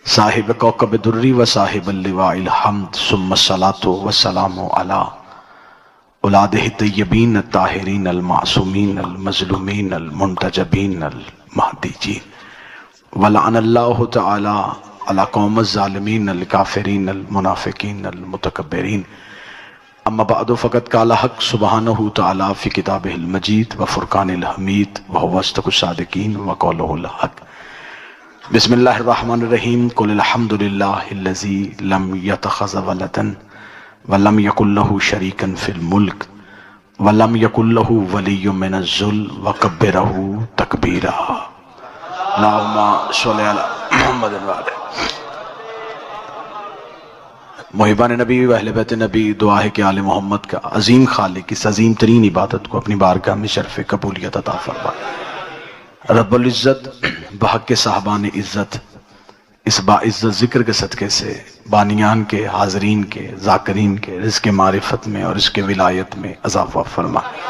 صاحب کوكب الدری و صاحب اللواء الحمد ثم الصلاة والسلام علی اولادہ الطیبین الطاہرین المعصومین المظلومین المنتجبین المہدیین ولعن اللہ تعالی علی قوم الظالمین الکافرین المنافقین المتکبرین اما بعد فقد قال حق سبحانہ تعالی فی کتابہ المجید وفرقان الحمید وهو اصدق الصادقین وقولہ الحق بسم اللہ الرحمن الرحیم قل الحمد للہ الذی لم یتخذ ولدا ولم یکن له شریکا فی الملک ولم یکن له ولی من الذل وکبرہ تکبیرا اللہم صلی علی محمد وعلی محبان نبی و اہل بیت نبی دعا ہے کہ آل محمد کا عظیم خالق اس عظیم ترین عبادت کو اپنی بارگاہ میں شرف قبولیت عطا فرمائے۔ رب العزت بحق کے صاحبان عزت اس باعزت ذکر کے صدقے سے بانیان کے، حاضرین کے، ذاکرین کے رزق معرفت میں اور اس کے ولایت میں اضافہ فرمائے۔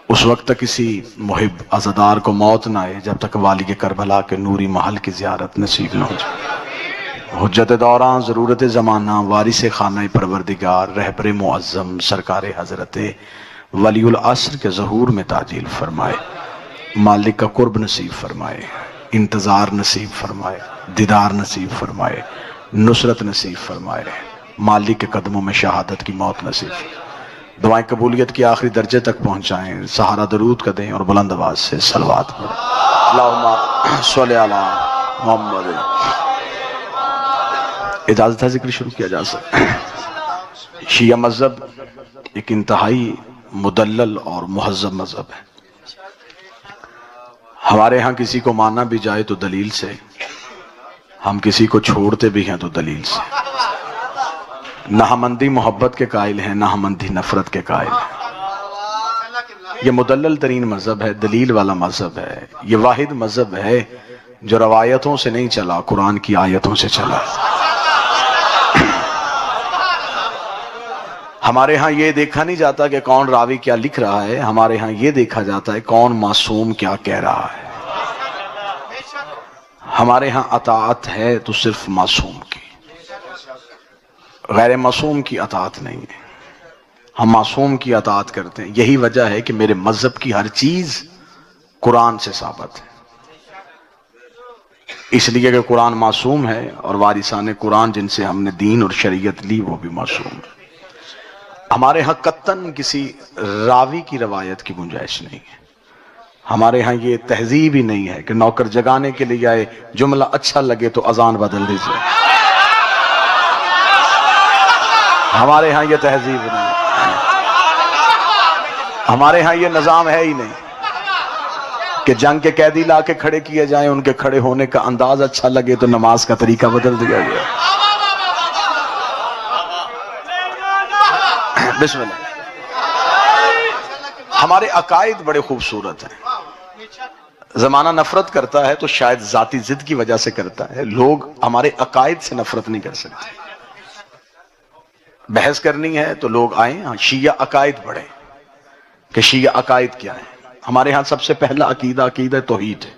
اس وقت تک کسی محب عزادار کو موت نہ آئے جب تک والی کربلا کے نوری محل کی زیارت نصیب نہ ہو جائے۔ حجت دوران ضرورت زمانہ وارث خانہ پروردگار رہبر معظم سرکار حضرت ولی العصر کے ظہور میں تعجیل فرمائے، مالک کا قرب نصیب فرمائے، انتظار نصیب فرمائے، دیدار نصیب فرمائے، نصرت نصیب فرمائے، مالک کے قدموں میں شہادت کی موت نصیب فرمائے۔ دعائیں قبولیت کی آخری درجے تک پہنچائیں، سہارا درود کا دیں اور بلند آواز سے صلوات پڑھیں۔ اللہم صلی علی محمد۔ اجازت ہے ذکر شروع کیا جا سکتا ہے۔ شیعہ مذہب ایک انتہائی مدلل اور مہذب مذہب ہے۔ ہمارے ہاں کسی کو ماننا بھی جائے تو دلیل سے، ہم کسی کو چھوڑتے بھی ہیں تو دلیل سے۔ نہ ہمندی محبت کے قائل ہیں، نہ ہمندی نفرت کے قائل ہیں۔ یہ مدلل ترین مذہب ہے، دلیل والا مذہب ہے۔ یہ واحد مذہب ہے جو روایتوں سے نہیں چلا، قرآن کی آیتوں سے چلا۔ ہمارے ہاں یہ دیکھا نہیں جاتا کہ کون راوی کیا لکھ رہا ہے، ہمارے ہاں یہ دیکھا جاتا ہے کون معصوم کیا کہہ رہا ہے۔ ہمارے ہاں اطاعت ہے تو صرف معصوم کی، غیر معصوم کی اطاعت نہیں ہے۔ ہم معصوم کی اطاعت کرتے ہیں۔ یہی وجہ ہے کہ میرے مذہب کی ہر چیز قرآن سے ثابت ہے، اس لیے کہ قرآن معصوم ہے اور وارثان قرآن جن سے ہم نے دین اور شریعت لی وہ بھی معصوم ہے۔ ہمارے ہاں قطعاً کسی راوی کی روایت کی گنجائش نہیں ہے۔ ہمارے ہاں یہ تہذیب ہی نہیں ہے کہ نوکر جگانے کے لیے آئے، جملہ اچھا لگے تو اذان بدل دیجیے۔ ہمارے ہاں یہ تہذیب نہیں ہے، ہمارے ہاں یہ نظام ہے ہی نہیں کہ جنگ کے قیدی لا کے کھڑے کیے جائیں، ان کے کھڑے ہونے کا انداز اچھا لگے تو نماز کا طریقہ بدل دیا گیا۔ بسم اللہ۔ ہمارے عقائد بڑے خوبصورت ہیں۔ زمانہ نفرت کرتا ہے تو شاید ذاتی ضد کی وجہ سے کرتا ہے، لوگ ہمارے عقائد سے نفرت نہیں کر سکتے۔ بحث کرنی ہے تو لوگ آئیں، شیعہ عقائد پڑھیں کہ شیعہ عقائد کیا ہے۔ ہمارے ہاں سب سے پہلا عقیدہ توحید ہے۔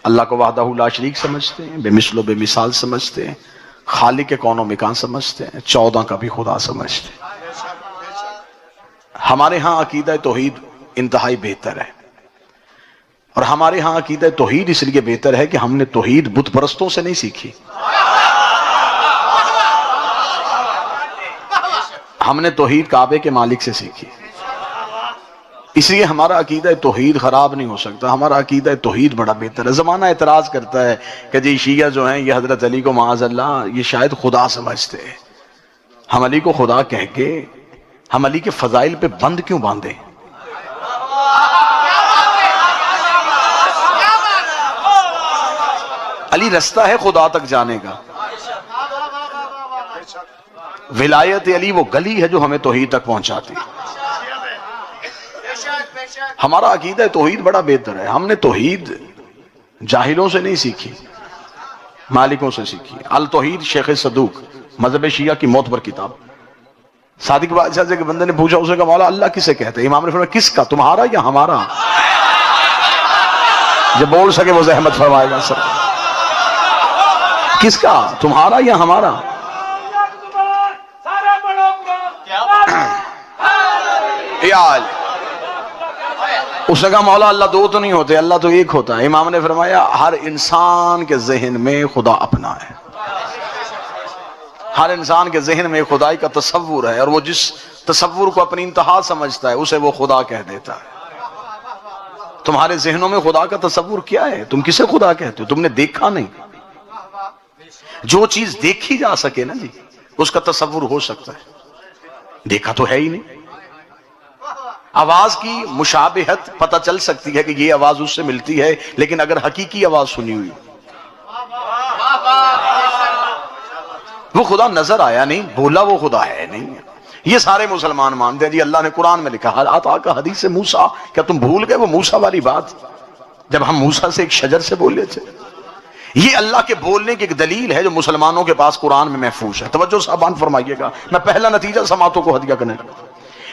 اللہ کو وحدہ لا شریک سمجھتے ہیں، بے مثل و بے مثال سمجھتے ہیں، خالق کے کون و مکان سمجھتے ہیں، 14 کا بھی خدا سمجھتے ہیں۔ ہمارے ہاں عقیدہ توحید انتہائی بہتر ہے، اور ہمارے ہاں عقیدہ توحید اس لیے بہتر ہے کہ ہم نے توحید بت پرستوں سے نہیں سیکھی، ہم نے توحید کعبے کے مالک سے سیکھی۔ اس لیے ہمارا عقیدہ توحید خراب نہیں ہو سکتا، ہمارا عقیدہ توحید بڑا بہتر ہے۔ زمانہ اعتراض کرتا ہے کہ جی شیعہ جو ہیں یہ حضرت علی کو معاذ اللہ یہ شاید خدا سمجھتے ہیں، ہم علی کو خدا کہہ کے ہم علی کے فضائل پہ بند کیوں باندھیں؟ علی رستہ ہے خدا تک جانے کا، ولایت علی وہ گلی ہے جو ہمیں توحید تک پہنچاتی۔ ہمارا عقیدہ توحید بڑا بہتر ہے۔ ہم نے توحید جاہلوں سے نہیں سیکھی، مالکوں سے سیکھی۔ التوحید شیخ صدوق، مذہب شیعہ کی موت پر کتاب۔ صادق بادشاہ سے کہ بندے نے پوچھا، اسے کہا مولا اللہ کسے کہتے ہیں؟ امام نے فرمایا کس کا، تمہارا یا ہمارا؟ جو بول سکے وہ زحمت فرمائے گا سر۔ کس کا؟ تمہارا یا ہمارا؟ اس نے کہا مولا اللہ دو تو نہیں ہوتے، اللہ تو ایک ہوتا ہے۔ امام نے فرمایا ہر انسان کے ذہن میں خدا اپنا ہے، ہر انسان کے ذہن میں خدائی کا تصور ہے، اور وہ جس تصور کو اپنی انتہا سمجھتا ہے اسے وہ خدا کہہ دیتا ہے۔ تمہارے ذہنوں میں خدا کا تصور کیا ہے؟ تم کسے خدا کہتے ہو؟ تم نے دیکھا نہیں۔ جو چیز دیکھی جا سکے نا جی اس کا تصور ہو سکتا ہے، دیکھا تو ہے ہی نہیں۔ آواز کی مشابہت پتہ چل سکتی ہے کہ یہ آواز اس سے ملتی ہے، لیکن اگر حقیقی آواز سنی ہوئی، وہ خدا نظر آیا نہیں، بولا وہ خدا ہے نہیں۔ یہ سارے مسلمان مانتے ہیں جی اللہ نے قرآن میں لکھا آتا کا حدیث موسیٰ، کیا تم بھول گئے وہ موسیٰ والی بات جب ہم موسیٰ سے ایک شجر سے بولے تھے؟ یہ اللہ کے بولنے کی ایک دلیل ہے جو مسلمانوں کے پاس قرآن میں محفوظ ہے۔ توجہ صاحبان فرمائیے گا، میں پہلا نتیجہ سماعتوں کو ہدیہ کرنے لگا۔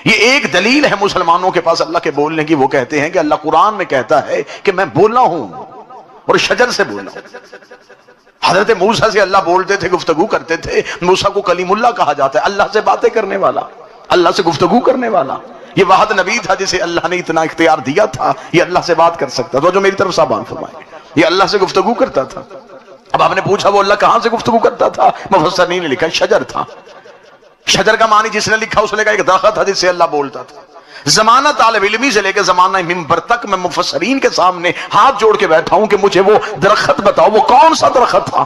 یہ ایک دلیل ہے مسلمانوں کے پاس اللہ کے بولنے کی، وہ کہتے ہیں کہ اللہ قرآن میں کہتا ہے کہ میں بولا ہوں اور شجر سے بولا ہوں۔ حضرت موسیٰ سے اللہ بولتے تھے، گفتگو کرتے تھے۔ موسیٰ کو کلیم اللہ کہا جاتا ہے، اللہ سے باتیں کرنے والا، اللہ سے گفتگو کرنے والا۔ یہ واحد نبی تھا جسے اللہ نے اتنا اختیار دیا تھا، یہ اللہ سے بات کر سکتا تھا۔ جو میری طرف صاحبان فرمائے، یہ اللہ سے گفتگو کرتا تھا۔ اب آپ نے پوچھا وہ اللہ کہاں سے گفتگو کرتا تھا؟ مفسرین نے لکھا شجر تھا۔ شجر کا معنی جس نے لکھا اس نے کہا ایک درخت تھا جس سے اللہ بولتا تھا۔ زمانہ طالب علمی سے لے کے زمانہ منبر تک میں مفسرین کے سامنے ہاتھ جوڑ کے بیٹھا ہوں کہ مجھے وہ درخت بتاؤ، وہ کون سا درخت تھا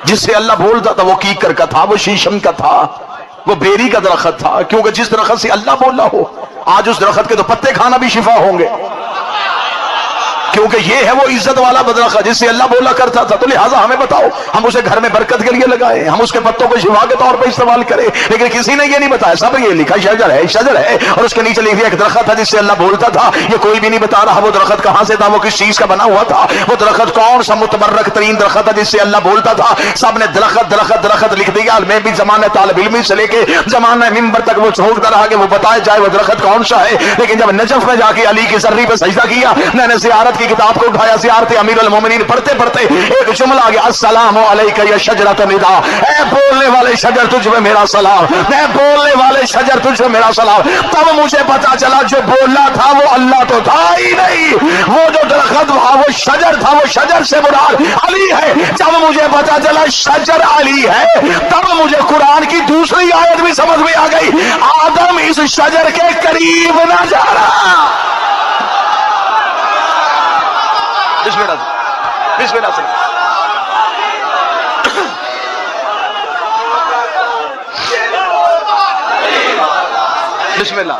جس سے اللہ بولتا تھا؟ وہ کیکر کا تھا، وہ شیشم کا تھا، وہ بیری کا درخت تھا، کیونکہ جس درخت سے اللہ بولا ہو، آج اس درخت کے تو پتے کھانا بھی شفا ہوں گے، کیونکہ یہ ہے وہ عزت والا درخت جس سے اللہ بولا کرتا تھا۔ تو لہٰذا ہمیں بتاؤ، ہم اسے گھر میں برکت کے لیے لگائے، ہم اس کے پتوں کو شفا کے طور پہ استعمال کریں، لیکن کسی نے یہ نہیں بتایا، سب یہ لکھا شجر ہے، شجر ہے، اور اس کے نیچے لکھ دیا ایک درخت تھا جس سے اللہ بولتا تھا۔ یہ کوئی بھی نہیں بتا رہا وہ درخت کہاں سے تھا، وہ کس چیز کا بنا ہوا تھا، وہ درخت کون سا متبرک ترین درخت تھا جس سے اللہ بولتا تھا۔ سب نے درخت درخت درخت لکھ دیا۔ میں بھی زمانہ طالب علمی سے لے کے زمانہ منبر تک وہ سوچتا رہا کہ وہ بتایا جائے وہ درخت کون سا ہے، لیکن جب نجف میں جا کے علی کی سری پہ سجدہ کیا، میں نے زیارت کی کتاب کو اٹھایا، زیارت امیر المومنین پڑھتے پڑھتے ایک جملہ آ گیا، السلام علیکہ یا شجرۃ النداء، اے بولنے والے شجر تجھ پہ میرا سلام، اے بولنے والے شجر تجھ پہ میرا سلام۔ تب مجھے پتا چلا جو بولا تھا وہ اللہ تو تھا ہی نہیں، وہ جو درخت تھا وہ شجر تھا، وہ شجر سے مراد علی ہے۔ جب مجھے پتا چلا شجر علی ہے، تب مجھے قرآن کی دوسری آیت بھی سمجھ میں آ گئی، آدم اس شجر کے قریب نہ جا رہا۔ بسم اللہ بسم اللہ بسم اللہ۔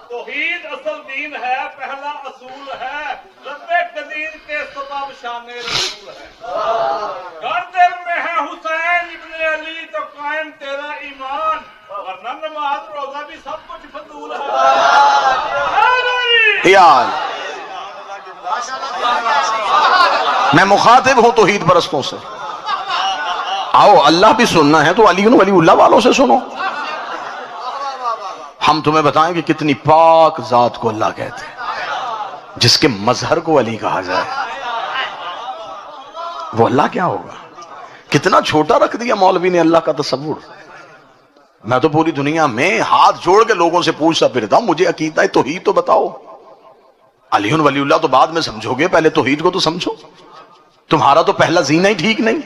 توحید اصل دین ہے، پہلا اصول ہے، رب قدیر کے سبب شان رسول ہے۔ گھر دل میں ہے حسین ابن علی تو قائم تیرا ایمان، ورنہ نماز روزہ بھی سب کچھ فضول ہے۔ میں مخاطب ہوں توحید پرستوں سے، آؤ اللہ بھی سننا ہے تو علی ولی اللہ والوں سے سنو۔ ہم تمہیں بتائیں کہ کتنی پاک ذات کو اللہ کہتے ہیں، جس کے مظہر کو علی کہا جائے وہ اللہ کیا ہوگا؟ کتنا چھوٹا رکھ دیا مولوی نے اللہ کا تصور۔ میں تو پوری دنیا میں ہاتھ جوڑ کے لوگوں سے پوچھتا پھرتا ہوں مجھے عقیدہ توحید تو بتاؤ۔ علی ولی اللہ تو بعد میں سمجھو گے، پہلے توحید کو تو سمجھو۔ تمہارا تو پہلا زینہ ہی ٹھیک نہیں۔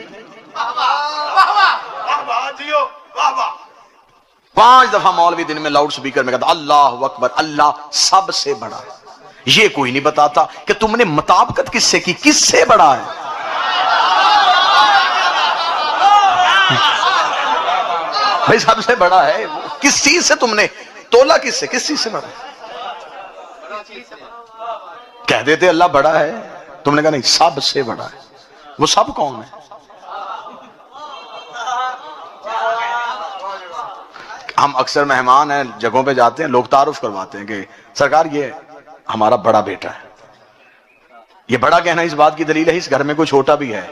5 دفعہ مولوی دن میں لاؤڈ سپیکر میں کہتا اللہ اکبر، اللہ سب سے بڑا ہے۔ یہ کوئی نہیں بتاتا کہ تم نے مطابقت کس سے کی، کس سے بڑا ہے۔ بھائی سب سے بڑا ہے، کس چیز سے تم نے تولا، کس سے، کس چیز سے بڑا ہے؟ کہہ دیتے اللہ بڑا ہے، تم نے کہا نہیں سب سے بڑا ہے۔ وہ سب کون ہے؟ ہم اکثر مہمان ہیں، جگہوں پہ جاتے ہیں، لوگ تعارف کرواتے ہیں کہ سرکار یہ ہمارا بڑا بیٹا ہے۔ یہ بڑا کہنا اس بات کی دلیل ہے اس گھر میں کوئی چھوٹا بھی ہے۔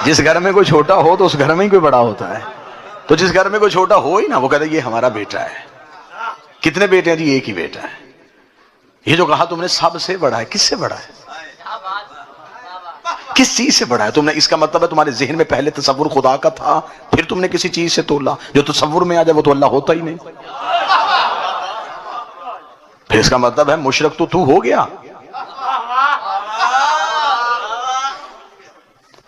جس گھر میں کوئی چھوٹا ہو تو اس گھر میں ہی کوئی بڑا ہوتا ہے. تو جس گھر میں کوئی چھوٹا ہو ہی نا وہ کہتا ہے یہ ہمارا بیٹا ہے. کتنے بیٹے ہیں جی؟ ایک ہی بیٹا ہے. یہ جو کہا تم نے سب سے بڑا ہے، کس سے بڑا ہے؟ کس چیز سے بڑا ہے؟ تم نے اس کا مطلب ہے تمہارے ذہن میں پہلے تصور خدا کا تھا، پھر تم نے کسی چیز سے تولا. جو تصور میں آ جائے وہ تو اللہ ہوتا ہی نہیں. پھر اس کا مطلب ہے مشرک تو ہو گیا.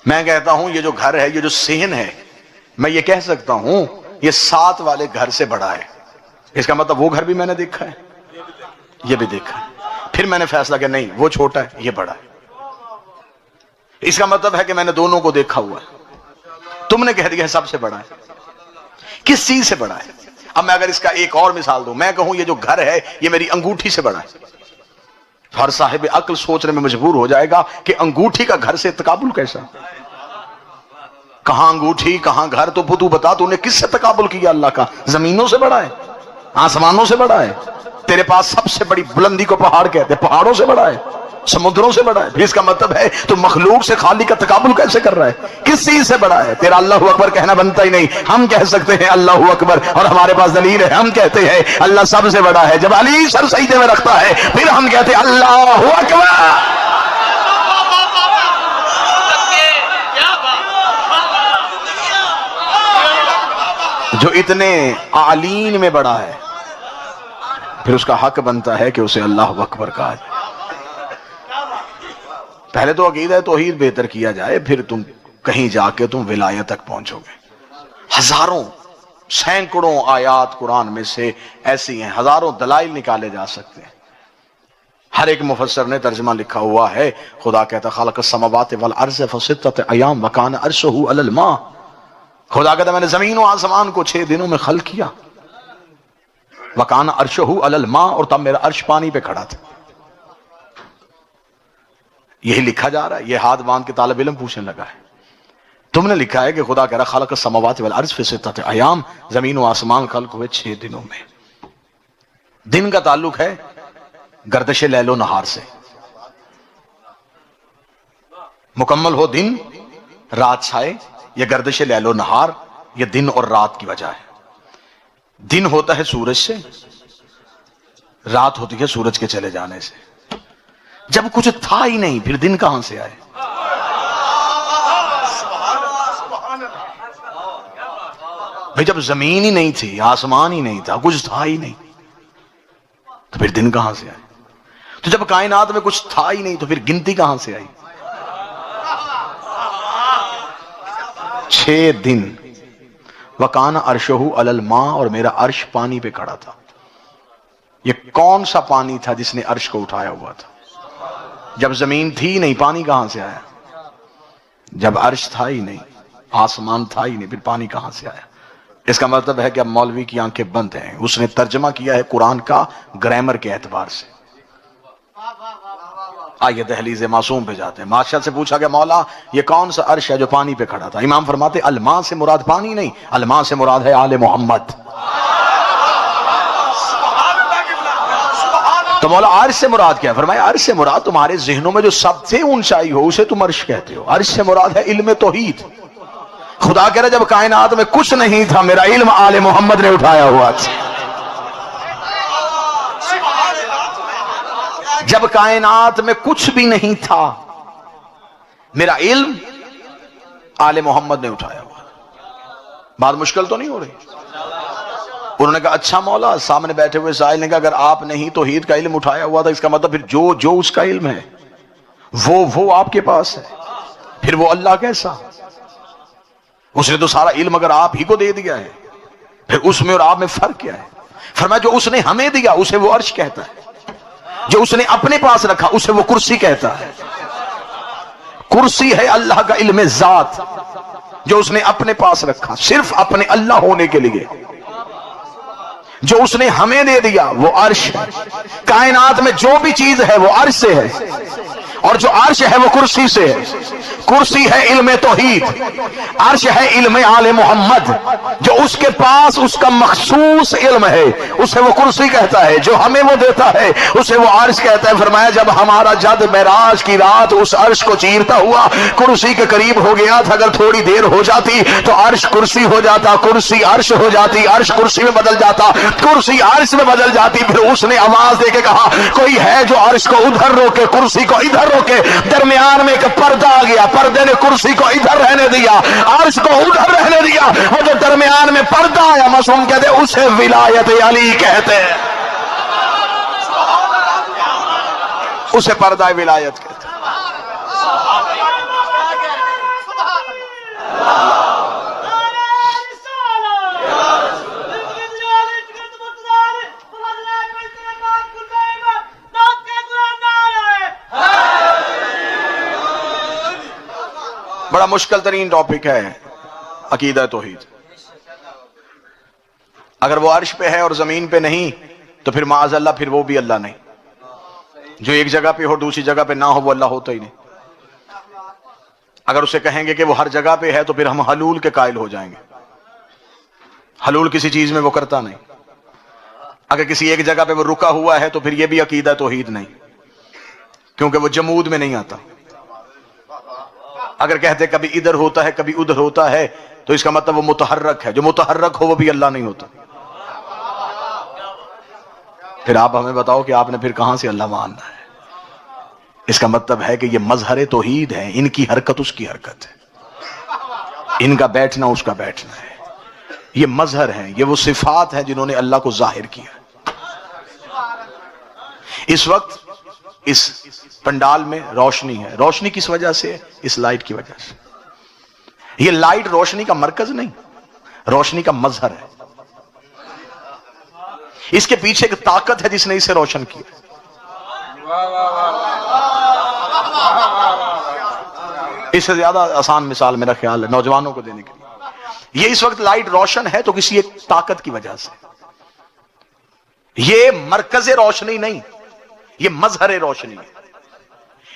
میں کہتا ہوں یہ جو گھر ہے، یہ جو صحن ہے، میں یہ کہہ سکتا ہوں یہ 7 والے گھر سے بڑا ہے. اس کا مطلب وہ گھر بھی میں نے دیکھا ہے، یہ بھی دیکھا ہے. پھر میں نے فیصلہ کیا نہیں وہ چھوٹا ہے یہ بڑا ہے. اس کا مطلب ہے کہ میں نے دونوں کو دیکھا ہوا ہے. تم نے کہہ دیا سب سے بڑا ہے. کس چیز سے بڑا ہے؟ اب میں اگر اس کا ایک اور مثال دوں، میں کہوں یہ جو گھر ہے یہ میری انگوٹھی سے بڑا ہے. ہر صاحب عقل سوچنے میں مجبور ہو جائے گا کہ انگوٹھی کا گھر سے تقابل کیسا؟ کہاں انگوٹھی کہاں گھر؟ تو بتا تو نے کس سے تقابل کیا؟ اللہ کا. زمینوں سے بڑا ہے، آسمانوں سے بڑا ہے. تیرے پاس سب سے بڑی بلندی کو پہاڑ کہتے ہیں، پہاڑوں سے بڑا ہے، سمندروں سے بڑا ہے. پھر اس کا مطلب ہے تو مخلوق سے خالق کا تقابل کیسے کر رہا ہے؟ کس چیز سے بڑا ہے؟ تیرا اللہ اکبر کہنا بنتا ہی نہیں. ہم کہہ سکتے ہیں اللہ اکبر اور ہمارے پاس دلیل ہے. ہم کہتے ہیں اللہ سب سے بڑا ہے. جب علی سر سجدے میں رکھتا ہے پھر ہم کہتے ہیں اللہ اکبر. جو اتنے عالین میں بڑا ہے پھر اس کا حق بنتا ہے کہ اسے اللہ اکبر کہا جائے. پہلے تو عقیدہ توحید بہتر کیا جائے، پھر تم کہیں جا کے تم ولایت تک پہنچو گے. ہزاروں سینکڑوں آیات قرآن میں سے ایسی ہیں، ہزاروں دلائل نکالے جا سکتے ہیں. ہر ایک مفسر نے ترجمہ لکھا ہوا ہے. خدا کہتا خلق السماوات والارض فی 6 ایام وکان عرشہ علی الماء. خدا کہتا میں نے زمین و آسمان کو 6 دنوں میں خلق کیا. وکان عرشہ علی الماء، اور تب میرا عرش پانی پہ کھڑا تھا. یہی لکھا جا رہا ہے. یہ ہاتھ باندھ کے طالب علم پوچھنے لگا ہے. تم نے لکھا ہے کہ خدا کہہ رہا خلق السماوات والارض فی 6 ایام، زمین و آسمان خلق ہوئے 6 دنوں میں. دن کا تعلق ہے گردش لیل و نہار سے. مکمل ہو دن رات چھائے، یہ گردش لیل و نہار، یہ دن اور رات کی وجہ ہے. دن ہوتا ہے سورج سے، رات ہوتی ہے سورج کے چلے جانے سے. جب کچھ تھا ہی نہیں پھر دن کہاں سے آئے؟ بھئی جب زمین ہی نہیں تھی، آسمان ہی نہیں تھا، کچھ تھا ہی نہیں تو پھر دن کہاں سے آئے؟ تو جب کائنات میں کچھ تھا ہی نہیں تو پھر گنتی کہاں سے آئی؟ 6 دن. وکان عرشہ علی الماء، اور میرا عرش پانی پہ کھڑا تھا. یہ کون سا پانی تھا جس نے عرش کو اٹھایا ہوا تھا؟ جب زمین تھی نہیں پانی کہاں سے آیا؟ جب عرش تھا ہی نہیں، آسمان تھا ہی نہیں، پھر پانی کہاں سے آیا؟ اس کا مطلب ہے کہ اب مولوی کی آنکھیں بند ہیں. اس نے ترجمہ کیا ہے قرآن کا گرامر کے اعتبار سے. آئیے دہلیز معصوم پہ جاتے ہیں. بادشاہ سے پوچھا کہ مولا یہ کون سا عرش ہے جو پانی پہ کھڑا تھا؟ امام فرماتے الماء سے مراد پانی نہیں، الماء سے مراد ہے آل محمد. تو مولا عرش سے مراد کیا ہے؟ فرمایا عرش سے مراد تمہارے ذہنوں میں جو سب سے اونچائی ہو اسے تم عرش کہتے ہو. عرش سے مراد ہے علم توحید. خدا کہہ رہا جب کائنات میں کچھ نہیں تھا میرا علم آل محمد نے اٹھایا ہوا تھا. جب کائنات میں کچھ بھی نہیں تھا میرا علم آل محمد نے اٹھایا ہوا. بات مشکل تو نہیں ہو رہی؟ انہوں نے کہا اچھا مولا. سامنے بیٹھے ہوئے سائل نے کہا اگر آپ نے ہی توحید کا علم اٹھایا ہوا تھا اس کا مطلب پھر جو اس کا علم ہے وہ آپ کے پاس ہے، پھر وہ اللہ کیسا؟ اس نے تو سارا علم اگر آپ ہی کو دے دیا ہے پھر اس میں اور آپ میں فرق کیا ہے؟ فرمایا جو اس نے ہمیں دیا اسے وہ عرش کہتا ہے، جو اس نے اپنے پاس رکھا اسے وہ کرسی کہتا ہے. کرسی ہے اللہ کا علم ذات جو اس نے اپنے پاس رکھا صرف اپنے اللہ ہونے کے لیے. جو اس نے ہمیں دے دیا وہ عرش ہے. کائنات میں جو بھی چیز ہے وہ عرش سے ہے، اور جو عرش ہے وہ کرسی سے ہے. کرسی ہے علم توحید، عرش ہے علم آل محمد، جو اس کے پاس اس کا مخصوص علم ہے اسے وہ کرسی کہتا ہے، جو ہمیں وہ دیتا ہے اسے وہ عرش کہتا ہے۔ فرمایا جب ہمارا جد معراج کی رات اس عرش کو چیرتا ہوا کرسی کے قریب ہو گیا تھا، اگر تھوڑی دیر ہو جاتی تو عرش کرسی ہو جاتا، کرسی عرش ہو جاتی، عرش کرسی میں بدل جاتا، کرسی عرش میں بدل جاتی۔ پھر اس نے آواز دے کے کہا کوئی ہے جو عرش کو ادھر روکے، کرسی کو ادھر روکے۔ درمیان میں ایک پردہ آ گیا، پردے نے کرسی کو ادھر رہنے دیا، عرش کو ادھر رہنے دیا۔ وہ جو درمیان میں پردہ آیا معصوم کہتے اسے ولایت علی کہتے ہیں، اسے پردہ ولایت کہتے ہیں۔ بڑا مشکل ترین ٹاپک ہے عقیدہ توحید۔ اگر وہ عرش پہ ہے اور زمین پہ نہیں تو پھر معاذ اللہ پھر وہ بھی اللہ نہیں، جو ایک جگہ پہ ہو دوسری جگہ پہ نہ ہو وہ اللہ ہوتا ہی نہیں۔ اگر اسے کہیں گے کہ وہ ہر جگہ پہ ہے تو پھر ہم حلول کے قائل ہو جائیں گے۔ حلول کسی چیز میں وہ کرتا نہیں۔ اگر کسی ایک جگہ پہ وہ رکا ہوا ہے تو پھر یہ بھی عقیدہ توحید نہیں، کیونکہ وہ جمود میں نہیں آتا۔ اگر کہتے کبھی ادھر ہوتا ہے کبھی ادھر ہوتا ہے تو اس کا مطلب وہ متحرک ہے، جو متحرک ہو وہ بھی اللہ نہیں ہوتا۔ پھر آپ ہمیں بتاؤ کہ آپ نے پھر کہاں سے اللہ ماننا ہے؟ اس کا مطلب ہے کہ یہ مظہر توحید ہے، ان کی حرکت اس کی حرکت ہے، ان کا بیٹھنا اس کا بیٹھنا ہے، یہ مظہر ہے، یہ وہ صفات ہیں جنہوں نے اللہ کو ظاہر کیا۔ اس وقت اس پنڈال میں روشنی ہے، روشنی کس وجہ سے؟ اس لائٹ کی وجہ سے۔ یہ لائٹ روشنی کا مرکز نہیں، روشنی کا مظہر ہے۔ اس کے پیچھے ایک طاقت ہے جس نے اسے روشن کیا۔ اس سے زیادہ آسان مثال میرا خیال ہے نوجوانوں کو دینے کے لیے، یہ اس وقت لائٹ روشن ہے تو کسی ایک طاقت کی وجہ سے۔ یہ مرکز روشنی نہیں، یہ مظہر روشنی ہے۔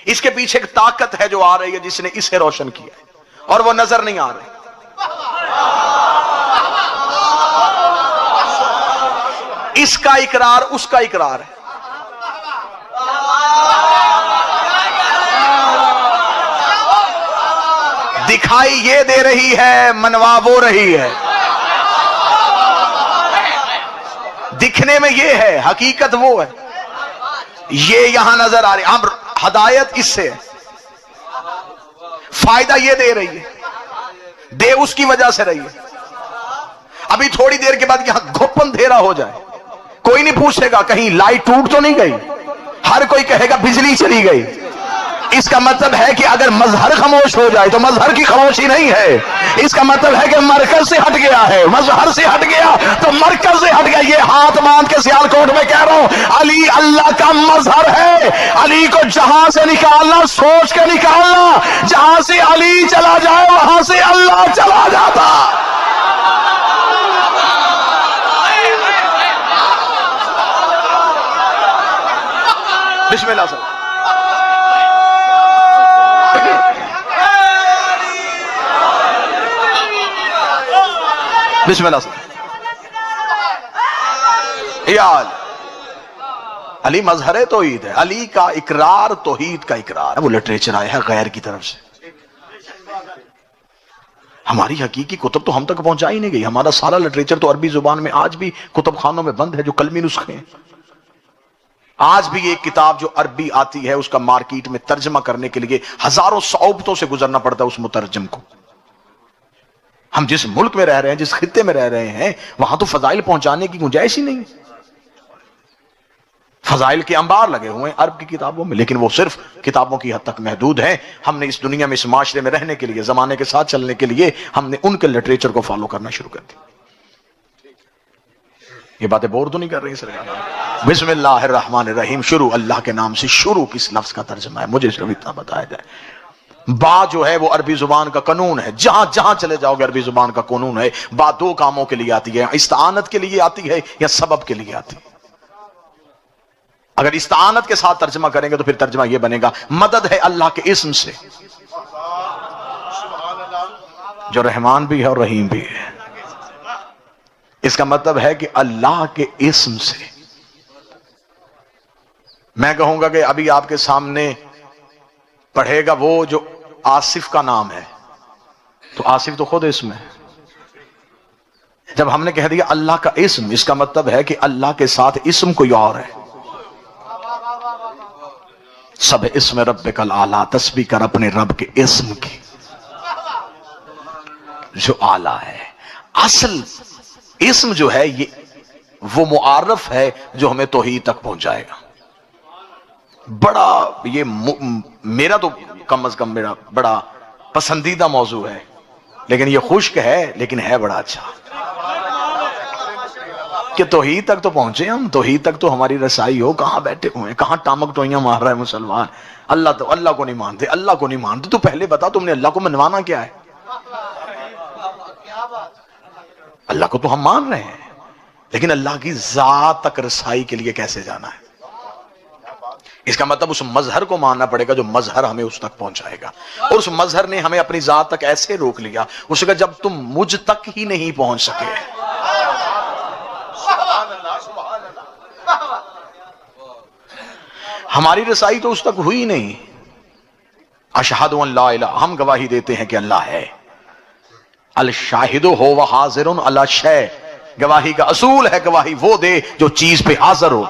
اس کے پیچھے ایک طاقت ہے جو آ رہی ہے جس نے اسے روشن کیا ہے، اور وہ نظر نہیں آ رہی۔ اس کا اقرار اس کا اقرار ہے۔ دکھائی یہ دے رہی ہے، منوا وہ رہی ہے۔ دکھنے میں یہ ہے، حقیقت وہ ہے۔ یہ یہاں نظر آ رہی، اب ہدایت اس سے ہے، فائدہ یہ دے رہی ہے، دے اس کی وجہ سے رہی ہے۔ ابھی تھوڑی دیر کے بعد یہاں گھپ اندھیرا ہو جائے، کوئی نہیں پوچھے گا کہیں لائٹ ٹوٹ تو نہیں گئی، ہر کوئی کہے گا بجلی چلی گئی۔ اس کا مطلب ہے کہ اگر مظہر خاموش ہو جائے تو مظہر کی خاموشی نہیں ہے، اس کا مطلب ہے کہ مرکز سے ہٹ گیا ہے، مظہر سے ہٹ گیا تو مرکز سے ہٹ گیا۔ یہ ہاتھ باندھ کے سیالکوٹ میں کہہ رہا ہوں، علی اللہ کا مظہر ہے۔ علی کو جہاں سے نکالنا سوچ کے نکالنا، جہاں سے علی چلا جائے وہاں سے اللہ چلا جاتا۔ بسم اللہ سر۔ بسم اللہ سر۔ علی مظہر توحید ہے، علی کا اقرار توحید کا اقرار ہے۔ وہ لٹریچر آیا ہے غیر کی طرف سے، ہماری حقیقی کتب تو ہم تک پہنچا ہی نہیں گئی۔ ہمارا سارا لٹریچر تو عربی زبان میں آج بھی کتب خانوں میں بند ہے، جو کلمی نسخے ہیں۔ آج بھی ایک کتاب جو عربی آتی ہے اس کا مارکیٹ میں ترجمہ کرنے کے لیے ہزاروں صعوبتوں سے گزرنا پڑتا ہے اس مترجم کو۔ ہم جس ملک میں رہ رہے ہیں، جس خطے میں رہ رہے ہیں، وہاں تو فضائل پہنچانے کی گنجائش ہی نہیں۔ فضائل کے انبار لگے ہوئے ہیں عرب کی کتابوں میں، لیکن وہ صرف کتابوں کی حد تک محدود ہیں۔ ہم نے اس دنیا میں اس معاشرے میں رہنے کے لیے، زمانے کے ساتھ چلنے کے لیے، ہم نے ان کے لٹریچر کو فالو کرنا شروع کر دیا۔ یہ باتیں بور تو نہیں کر رہی سرکار؟ بسم اللہ الرحمن الرحیم، شروع اللہ کے نام سے۔ شروع کس لفظ کا ترجمہ ہے مجھے صرف اتنا بتایا جائے۔ با جو ہے وہ عربی زبان کا قانون ہے، جہاں جہاں چلے جاؤ گے عربی زبان کا قانون ہے۔ با دو کاموں کے لیے آتی ہے، استعانت کے لیے آتی ہے یا سبب کے لیے آتی ہے۔ اگر استعانت کے ساتھ ترجمہ کریں گے تو پھر ترجمہ یہ بنے گا، مدد ہے اللہ کے اسم سے، جو رحمان بھی ہے اور رحیم بھی ہے. اس کا مطلب ہے کہ اللہ کے اسم سے میں کہوں گا کہ ابھی آپ کے سامنے پڑھے گا وہ جو آصف کا نام ہے، تو آصف تو خود اسم ہے. جب ہم نے کہہ دیا اللہ کا اسم، اس کا مطلب ہے کہ اللہ کے ساتھ اسم کوئی اور ہے. سب اسم ربک الاعلی، تسبیح کر اپنے رب کے اسم کی جو اعلیٰ ہے. اصل اسم جو ہے یہ وہ معارف ہے جو ہمیں توحید تک پہنچائے گا. بڑا یہ میرا تو کم از کم میرا بڑا پسندیدہ موضوع ہے، لیکن یہ خشک ہے لیکن ہے بڑا اچھا کہ توحید تک تو پہنچے ہم. توحید تک تو ہماری رسائی ہو. کہاں بیٹھے ہوئے ہیں، کہاں ٹامک ٹوئیاں مار رہا ہے مسلمان. اللہ کو نہیں مانتے، اللہ کو نہیں مانتے. تو پہلے بتا تم نے اللہ کو منوانا کیا ہے؟ اللہ کو تو ہم مان رہے ہیں، لیکن اللہ کی ذات تک رسائی کے لیے کیسے جانا ہے؟ اس کا مطلب اس مظہر کو ماننا پڑے گا جو مظہر ہمیں اس تک پہنچائے گا. اور اس مظہر نے ہمیں اپنی ذات تک ایسے روک لیا، اس نے کہا جب تم مجھ تک ہی نہیں پہنچ سکے. ہماری رسائی تو اس تک ہوئی نہیں. اشہد ان لا الہ، ہم گواہی دیتے ہیں کہ اللہ ہے. الشاہد ہو و حاضر علی شیء، گواہی کا اصول ہے گواہی وہ دے جو چیز پہ حاضر ہو.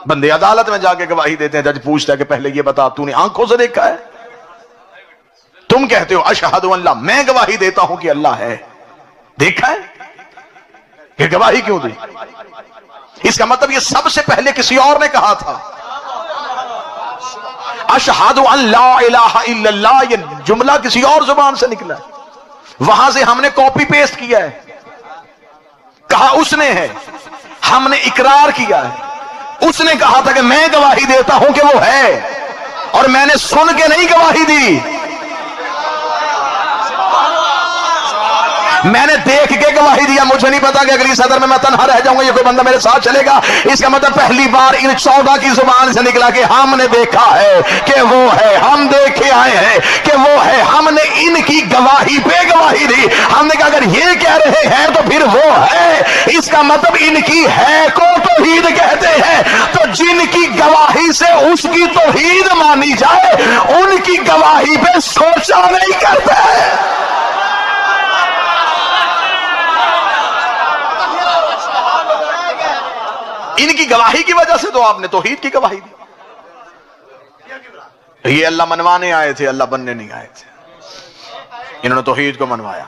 بندے عدالت میں جا کے گواہی دیتے ہیں، جج پوچھتا ہے کہ پہلے یہ بتا تو نے آنکھوں سے دیکھا ہے؟ تم کہتے ہو اشہد ان لا، میں گواہی دیتا ہوں کہ اللہ ہے. دیکھا ہے؟ یہ گواہی کیوں دی؟ اس کا مطلب یہ سب سے پہلے کسی اور نے کہا تھا. اشہد ان لا الہ الا اللہ، یہ جملہ کسی اور زبان سے نکلا ہے، وہاں سے ہم نے کاپی پیسٹ کیا ہے. کہا اس نے ہے، ہم نے اقرار کیا ہے. اس نے کہا تھا کہ میں گواہی دیتا ہوں کہ وہ ہے، اور میں نے سن کے نہیں گواہی دی، میں نے دیکھ کے گواہی دیا. مجھے نہیں پتا کہ اگلی صدر میں میں تنہا رہ جاؤں گا، یہ کوئی بندہ میرے ساتھ چلے گا. اس کا مطلب پہلی بار ان 14 کی زبان سے نکلا کہ ہم نے دیکھا ہے کہ وہ ہے، ہم دیکھے آئے ہیں کہ وہ ہے. ہم نے ان کی گواہی پہ گواہی دی. ہم نے کہا اگر یہ کہہ رہے ہیں تو پھر وہ ہے. اس کا مطلب ان کی ہے کو توحید کہتے ہیں. تو جن کی گواہی سے اس کی توحید مانی جائے، ان کی گواہی پہ سوچا نہیں کرتے. ان کی گواہی کی وجہ سے تو آپ نے توحید کی گواہی دی. یہ اللہ منوانے آئے تھے، اللہ بننے نہیں آئے تھے. انہوں نے توحید کو منوایا.